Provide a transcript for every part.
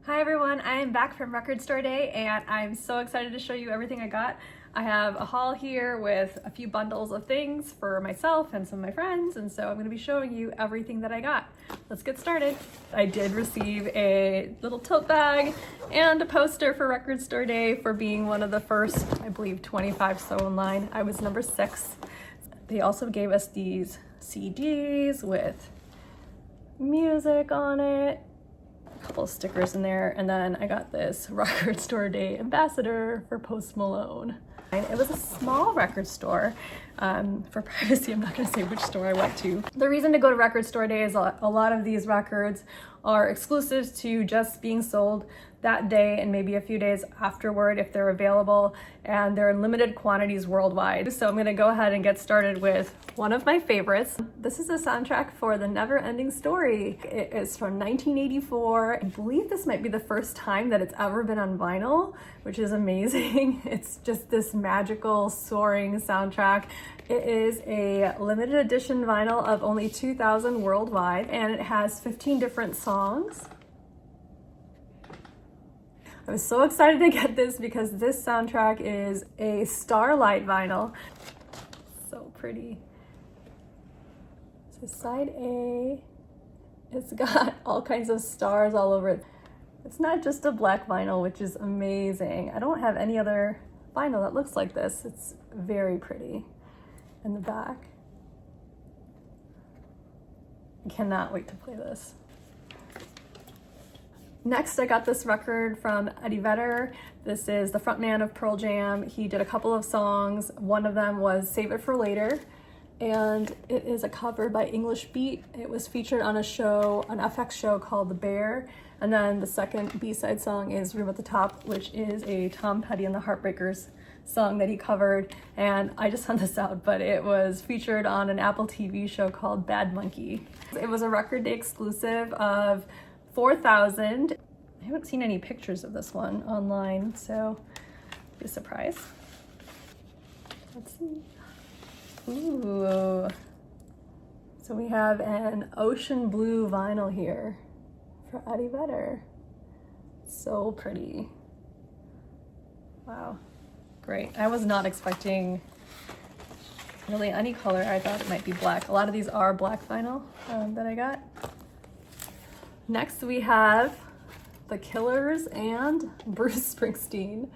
Hi everyone, I am back from Record Store Day and I'm so excited to show you everything I got. I have a haul here with a few bundles of things for myself and some of my friends, and so I'm going to be showing you everything that I got. Let's get started. I did receive a little tote bag and a poster for Record Store Day for being one of the first, I believe, 25 sew in line. I was number 6. They also gave us these CDs with music on it, a couple of stickers in there, and then I got this Record Store Day ambassador for Post Malone. It was a small record store. For privacy, I'm not going to say which store I went to. The reason to go to Record Store Day is a lot of these records are exclusive to just being sold that day and maybe a few days afterward if they're available, and they're in limited quantities worldwide. So I'm going to go ahead and get started with one of my favorites. This is a soundtrack for the NeverEnding Story. It is from 1984. I believe this might be the first time that it's ever been on vinyl, which is amazing. It's just this magical soaring soundtrack. It is a limited edition vinyl of only 2,000 worldwide, and it has 15 different songs. I was so excited to get this because this soundtrack is a Starlight vinyl. So pretty. So side A, it's got all kinds of stars all over it. It's not just a black vinyl, which is amazing. I don't have any other vinyl that looks like this. It's very pretty. In the back. I cannot wait to play this. Next, I got this record from Vedder. This is the frontman of Pearl Jam. He did a couple of songs. One of them was Save It for Later, and it is a cover by English Beat. It was featured on a show, an FX show called The Bear. And then the second B-side song is Room at the Top, which is a Tom Petty and the Heartbreakers song that he covered. And I just found this out, but it was featured on an Apple TV show called Bad Monkey. It was a Record Day exclusive of 4,000. I haven't seen any pictures of this one online, so be a surprise. Let's see. Ooh. So we have an ocean blue vinyl here for Vedder. So pretty. Wow. Great. I was not expecting really any color. I thought it might be black. A lot of these are black vinyl that I got. Next we have The Killers and Bruce Springsteen.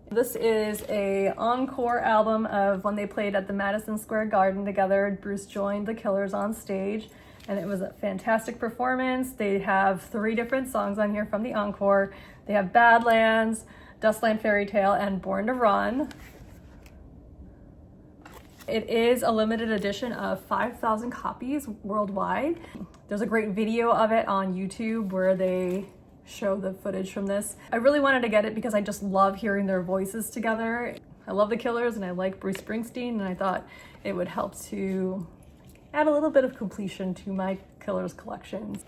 This is a Encore album of when they played at the Madison Square Garden together. Bruce joined The Killers on stage, and it was a fantastic performance. They have 3 different songs on here from the Encore. They have Badlands, Dustland Fairy Tale, and Born to Run. It is a limited edition of 5,000 copies worldwide. There's a great video of it on YouTube where they show the footage from this. I really wanted to get it because I just love hearing their voices together. I love The Killers and I like Bruce Springsteen, and I thought it would help to add a little bit of completion to my Killers collections.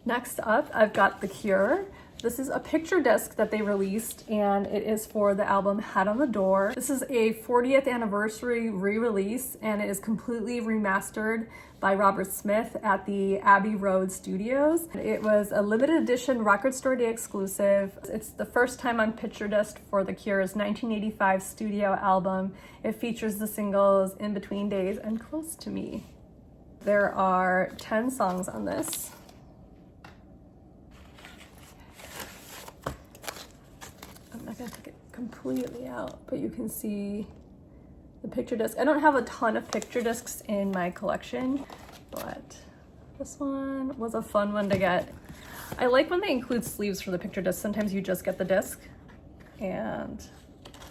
Next up, I've got The Cure. This is a picture disc that they released, and it is for the album Head on the Door. This is a 40th anniversary re-release, and it is completely remastered by Robert Smith at the Abbey Road Studios. It was a limited edition Record Store Day exclusive. It's the first time on picture disc for The Cure's 1985 studio album. It features the singles In Between Days and Close to Me. There are 10 songs on this. I'm not gonna take it completely out, but you can see the picture disc. I don't have a ton of picture discs in my collection, but this one was a fun one to get. I like when they include sleeves for the picture disc. Sometimes you just get the disc, and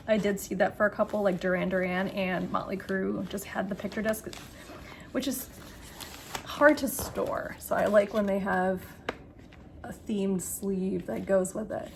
I did see that for a couple, like Duran and Motley Crue just had the picture disc, which is hard to store. So I like when they have a themed sleeve that goes with it.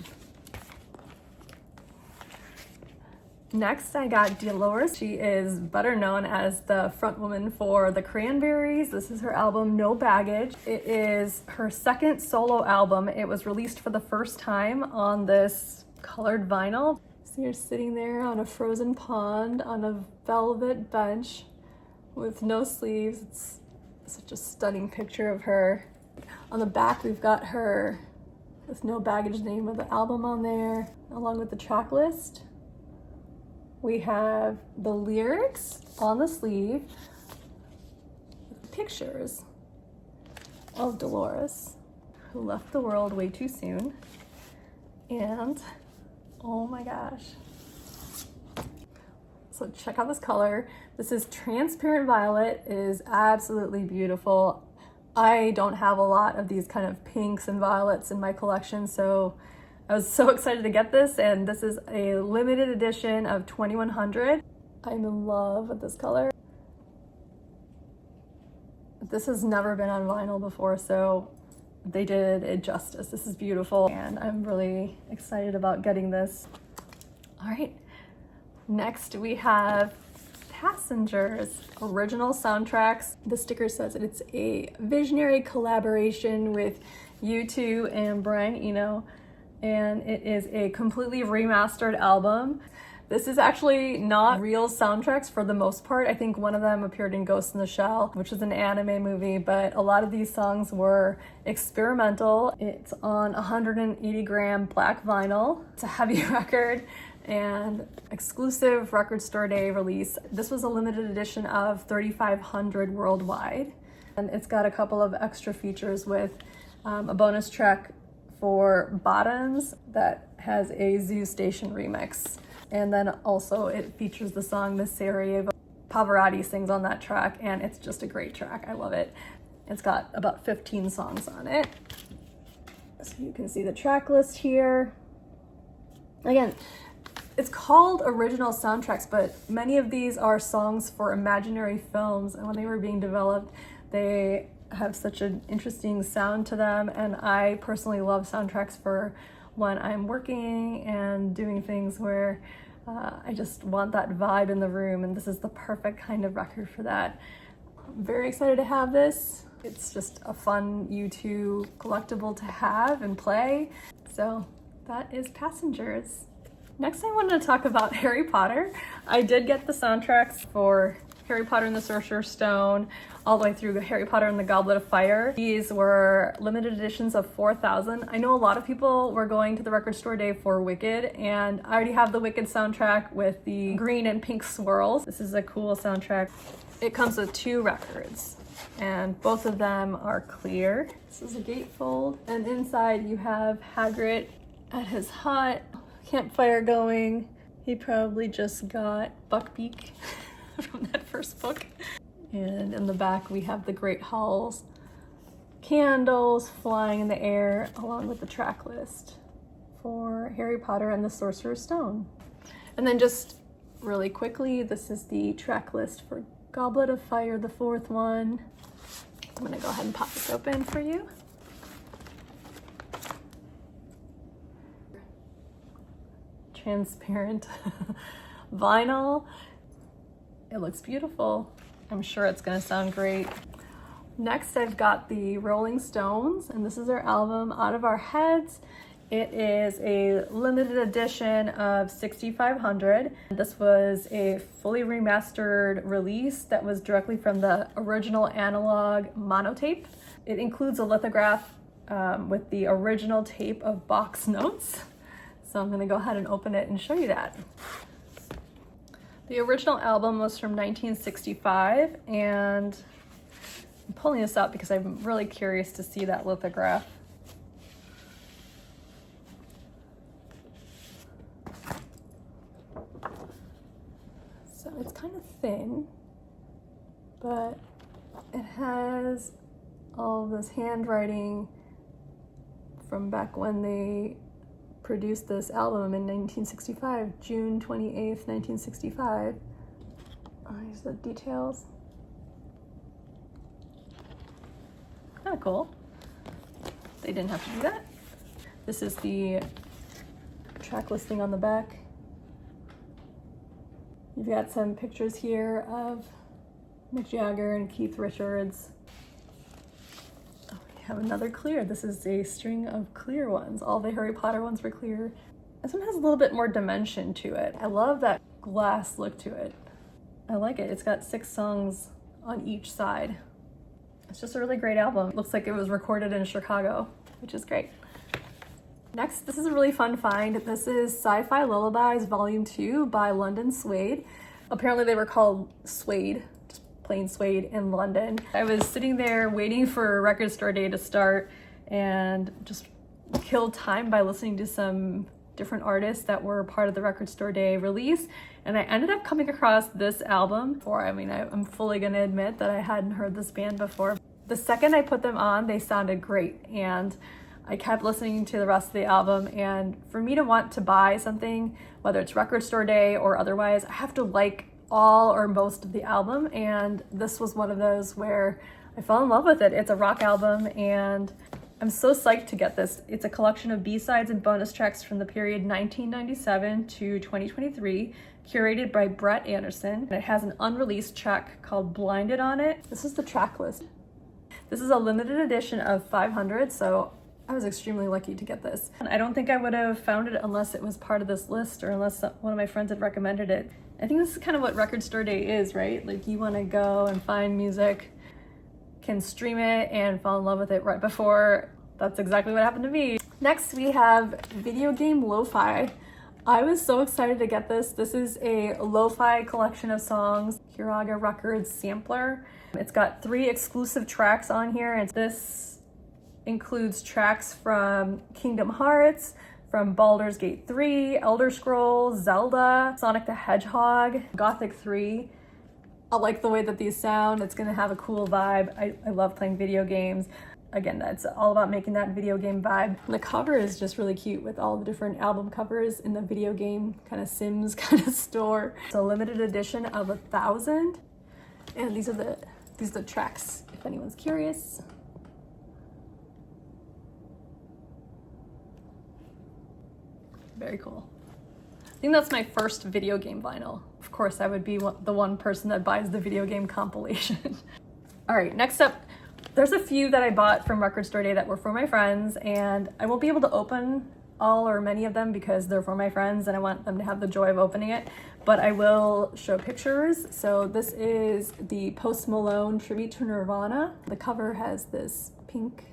Next, I got Dolores. She is better known as the frontwoman for the Cranberries. This is her album, No Baggage. It is her second solo album. It was released for the first time on this colored vinyl. So you're sitting there on a frozen pond on a velvet bench with no sleeves. It's such a stunning picture of her. On the back, we've got her With no baggage name of the album on there, along with the track list. We have the lyrics on the sleeve, pictures of Dolores, who left the world way too soon. And oh my gosh. So check out this color. This is transparent violet. It is absolutely beautiful. I don't have a lot of these kind of pinks and violets in my collection, so I was so excited to get this, and this is a limited edition of 2100. I'm in love with this color. This has never been on vinyl before, so they did it justice. This is beautiful, and I'm really excited about getting this. All right, next we have Passengers, original soundtracks. The sticker says that it's a visionary collaboration with U2 and Brian Eno, and it is a completely remastered album. This is actually not real soundtracks for the most part. I think one of them appeared in Ghost in the Shell, which is an anime movie, but a lot of these songs were experimental. It's on 180 gram black vinyl. It's a heavy record and exclusive Record Store Day release. This was a limited edition of 3,500 worldwide. And it's got a couple of extra features with a bonus track for Bottoms that has a Zoo Station remix. And then also it features the song Miss Sarajevo. Pavarotti sings on that track, and it's just a great track. I love it. It's got about 15 songs on it. So you can see the track list here. Again, it's called original soundtracks, but many of these are songs for imaginary films, and when they were being developed, they have such an interesting sound to them, and I personally love soundtracks for when I'm working and doing things where I just want that vibe in the room, and this is the perfect kind of record for that. I'm very excited to have this. It's just a fun U2 collectible to have and play. So that is Passengers. Next, I wanted to talk about Harry Potter. I did get the soundtracks for Harry Potter and the Sorcerer's Stone, all the way through Harry Potter and the Goblet of Fire. These were limited editions of 4,000. I know a lot of people were going to the Record Store Day for Wicked, and I already have the Wicked soundtrack with the green and pink swirls. This is a cool soundtrack. It comes with 2 records, and both of them are clear. This is a gatefold, and inside you have Hagrid at his hut, campfire going. He probably just got Buckbeak from that first book. And in the back we have the Great Halls, candles flying in the air, along with the track list for Harry Potter and the Sorcerer's Stone. And then just really quickly, this is the track list for Goblet of Fire, the 4th one. I'm gonna go ahead and pop this open for you. Transparent vinyl. It looks beautiful. I'm sure it's gonna sound great. Next, I've got the Rolling Stones, and this is their album, Out of Our Heads. It is a limited edition of 6,500. This was a fully remastered release that was directly from the original analog monotape. It includes a lithograph with the original tape of box notes. So I'm gonna go ahead and open it and show you that. The original album was from 1965, and I'm pulling this out because I'm really curious to see that lithograph. So it's kind of thin, but it has all this handwriting from back when they produced this album in 1965, June 28th, 1965. Here's the details. Kind of cool. They didn't have to do that. This is the track listing on the back. You've got some pictures here of Mick Jagger and Keith Richards. Have another clear. This is a string of clear ones. All the Harry Potter ones were clear. This one has a little bit more dimension to it. I love that glass look to it. I like it. It's got 6 songs on each side. It's just a really great album. It looks like it was recorded in Chicago, which is great. Next, this is a really fun find. This is Sci-Fi Lullabies Volume 2 by London Suede. Apparently they were called Suede, just plain Suede in London. I was sitting there waiting for record store day to start and just killed time by listening to some different artists that were part of the record store day release, and I ended up coming across this album. I'm fully gonna admit that I hadn't heard this band before. The second I put them on, they sounded great, and I kept listening to the rest of the album, and for me to want to buy something, whether it's record store day or otherwise, I have to like all or most of the album, and this was one of those where I fell in love with it. It's a rock album, and I'm so psyched to get this. It's a collection of B-sides and bonus tracks from the period 1997 to 2023, curated by Brett Anderson. And it has an unreleased track called Blinded on it. This is the track list. This is a limited edition of 500, so I was extremely lucky to get this. And I don't think I would have found it unless it was part of this list or unless one of my friends had recommended it. I think this is kind of what record store day is, right? Like, you want to go and find music, can stream it and fall in love with it right before. That's exactly what happened to me. Next, we have video game Lo-Fi. I was so excited to get this. This is a lo-fi collection of songs, Curaga Records sampler. It's got 3 exclusive tracks on here, and this includes tracks from Kingdom Hearts, from Baldur's Gate 3, Elder Scrolls, Zelda, Sonic the Hedgehog, Gothic 3. I like the way that these sound. It's gonna have a cool vibe. I love playing video games. Again, that's all about making that video game vibe. The cover is just really cute with all the different album covers in the video game kind of Sims kind of store. It's a limited edition of 1,000. And these are the tracks, if anyone's curious. Very cool. I think that's my first video game vinyl. Of course, I would be the one person that buys the video game compilation. All right, next up, there's a few that I bought from record store day that were for my friends, and I won't be able to open all or many of them because they're for my friends and I want them to have the joy of opening it, but I will show pictures. So this is the Post Malone tribute to Nirvana. The cover has this pink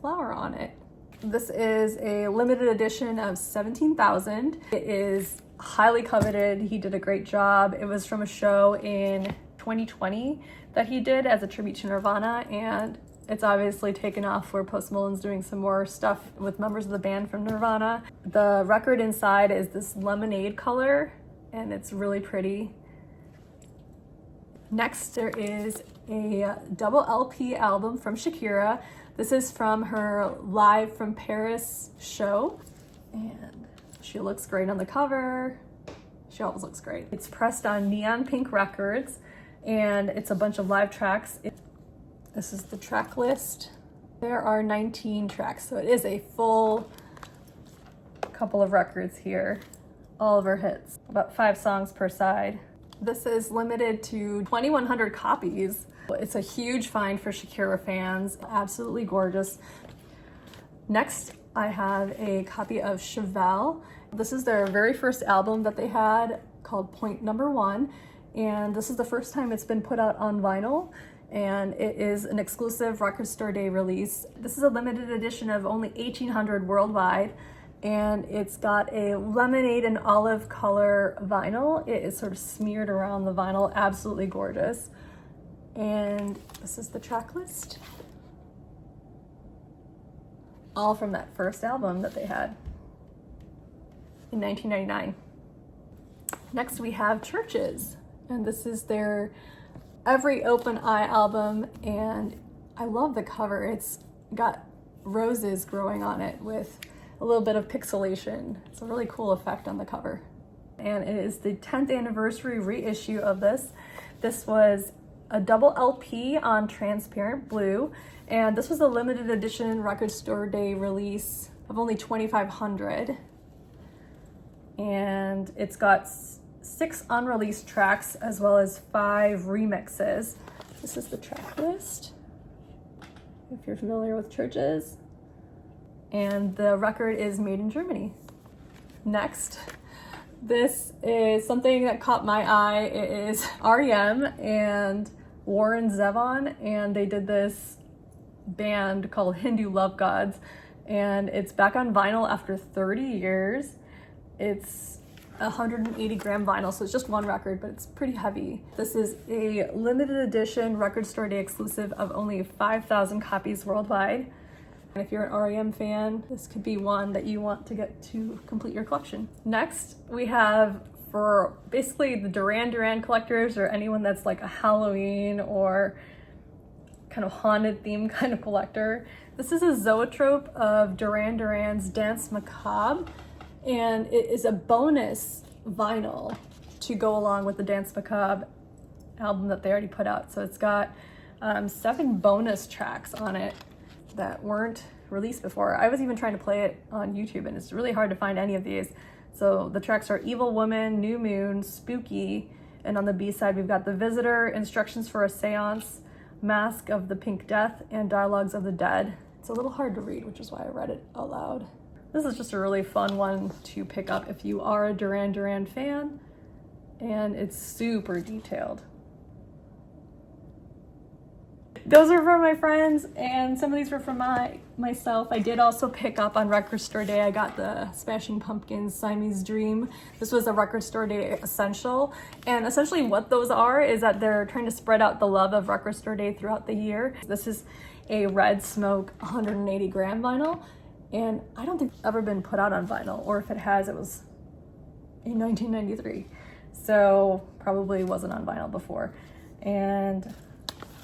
flower on it. This is a limited edition of 17,000. It is highly coveted. He did a great job. It was from a show in 2020 that he did as a tribute to Nirvana, and it's obviously taken off where Post Malone's doing some more stuff with members of the band from Nirvana. The record inside is this lemonade color, and it's really pretty. Next, there is a double LP album from Shakira. This is from her Live from Paris show, and she looks great on the cover. She always looks great. It's pressed on neon pink records, and it's a bunch of live tracks. This is the track list. There are 19 tracks, so it is a full couple of records here. All of her hits, about 5 songs per side. This is limited to 2,100 copies. It's a huge find for Shakira fans, absolutely gorgeous. Next, I have a copy of Chevelle. This is their very first album that they had called Point Number 1, and this is the first time it's been put out on vinyl, and it is an exclusive record store day release. This is a limited edition of only 1,800 worldwide, and it's got a lemonade and olive color vinyl. It is sort of smeared around the vinyl, absolutely gorgeous. And this is the track list. All from that first album that they had in 1999. Next we have Chvrches, and this is their Every Open Eye album, and I love the cover. It's got roses growing on it with a little bit of pixelation. It's a really cool effect on the cover. And it is the 10th anniversary reissue of this. This was a double LP on transparent blue, and this was a limited edition record store day release of only 2,500. And it's got 6 unreleased tracks as well as 5 remixes. This is the track list, if you're familiar with Chvrches. And the record is made in Germany. Next, this is something that caught my eye. It is REM and Warren Zevon, and they did this band called Hindu Love Gods, and it's back on vinyl after 30 years. It's 180 gram vinyl, so it's just one record, but it's pretty heavy. This is a limited edition Record Store Day exclusive of only 5,000 copies worldwide. And if you're an REM fan, this could be one that you want to get to complete your collection. Next, we have, for basically the Duran collectors or anyone that's like a Halloween or kind of haunted theme kind of collector, this is a Zoetrope of Duran's Danse Macabre, and it is a bonus vinyl to go along with the Danse Macabre album that they already put out. So it's got 7 bonus tracks on it that weren't released before. I was even trying to play it on YouTube, and it's really hard to find any of these. So the tracks are Evil Woman, New Moon, Spooky, and on the B-side we've got The Visitor, Instructions for a Seance, Mask of the Pink Death, and Dialogues of the Dead. It's a little hard to read, which is why I read it out loud. This is just a really fun one to pick up if you are a Duran fan, and it's super detailed. Those are from my friends, and some of these were from myself. I did also pick up on Record Store Day. I got the Smashing Pumpkins Siamese Dream. This was a Record Store Day essential, and essentially what those are is that they're trying to spread out the love of Record Store Day throughout the year. This is a Red Smoke 180 gram vinyl, and I don't think it's ever been put out on vinyl, or if it has, it was in 1993. So probably wasn't on vinyl before. And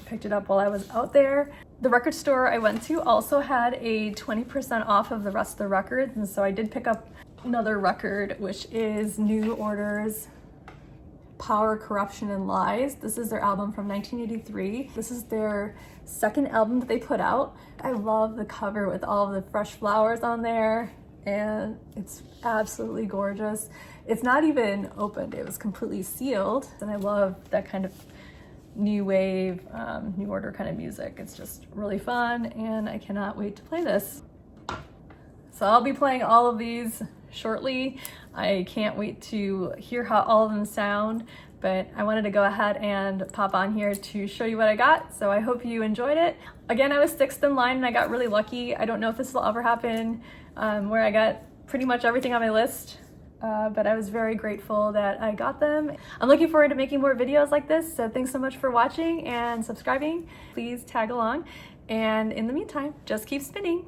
picked it up while I was out there. The record store I went to also had a 20% off of the rest of the records, and so I did pick up another record, which is New Order's Power, Corruption, and Lies. This is their album from 1983. This is their second album that they put out. I love the cover with all of the fresh flowers on there, and it's absolutely gorgeous. It's not even opened, it was completely sealed, and I love that kind of new wave, New Order kind of music. It's just really fun, and I cannot wait to play this. So I'll be playing all of these shortly. I can't wait to hear how all of them sound, but I wanted to go ahead and pop on here to show you what I got, so I hope you enjoyed it. Again, I was 6th in line and I got really lucky. I don't know if this will ever happen, where I got pretty much everything on my list. But I was very grateful that I got them. I'm looking forward to making more videos like this, so thanks so much for watching and subscribing. Please tag along, and in the meantime, just keep spinning.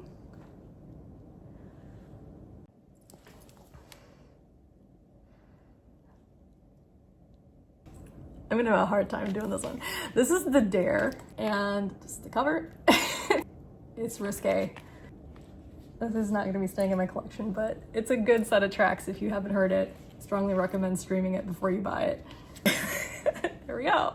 I'm gonna have a hard time doing this one. This is the Dare, and just the cover. It's risque. This is not going to be staying in my collection, but it's a good set of tracks if you haven't heard it. Strongly recommend streaming it before you buy it. Here we go.